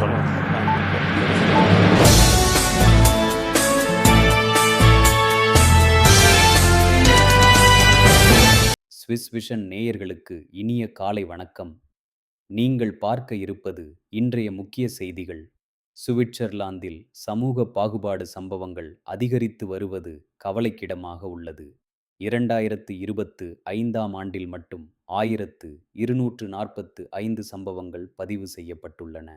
சொல்லுங்க. Swiss vision நேயர்களுக்கு இனிய காலை வணக்கம். நீங்கள் பார்க்க இருப்பது இன்றைய முக்கிய செய்திகள். சுவிட்சர்லாந்தில் சமூக பாகுபாடு சம்பவங்கள் அதிகரித்து வருவது கவலைக்கிடமாக உள்ளது. 2025ஆம் ஆண்டில் மட்டும் 1245 சம்பவங்கள் பதிவு செய்யப்பட்டுள்ளன.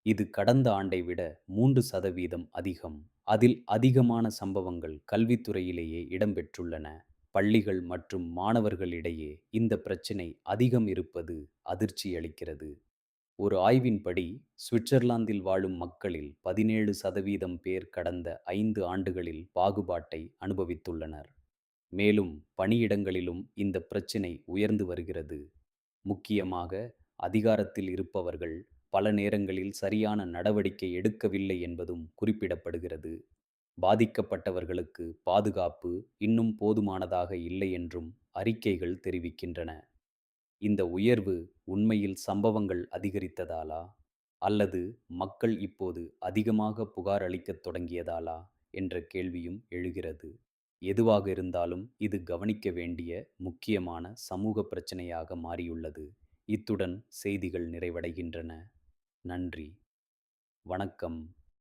இது கடந்த ஆண்டை விட 3% அதிகம். அதில் அதிகமான சம்பவங்கள் கல்வித்துறையிலேயே இடம்பெற்றுள்ளன. பள்ளிகள் மற்றும் மாணவர்களிடையே இந்த பிரச்சினை அதிகம் இருப்பது அதிர்ச்சியளிக்கிறது. ஒரு ஆய்வின்படி சுவிட்சர்லாந்தில் வாழும் மக்களில் 17% பேர் கடந்த 5 ஆண்டுகளில் பாகுபாட்டை அனுபவித்துள்ளனர். மேலும் பணியிடங்களிலும் இந்த பிரச்சினை உயர்ந்து வருகிறது. முக்கியமாக அதிகாரத்தில் இருப்பவர்கள் பல நேரங்களில் சரியான நடவடிக்கை எடுக்கவில்லை என்பதும் குறிப்பிடப்படுகிறது. பாதிக்கப்பட்டவர்களுக்கு பாதுகாப்பு இன்னும் போதுமானதாக இல்லை என்றும் அறிக்கைகள் தெரிவிக்கின்றன. இந்த உயர்வு உண்மையில் சம்பவங்கள் அதிகரித்ததாலா அல்லது மக்கள் இப்போது அதிகமாக புகார் அளிக்கத் தொடங்கியதாலா என்ற கேள்வியும் எழுகிறது. எதுவாக இருந்தாலும் இது கவனிக்க வேண்டிய முக்கியமான சமூக பிரச்சனையாக மாறியுள்ளது. இத்துடன் செய்திகள் நிறைவடைகின்றன. நன்றி. வணக்கம்.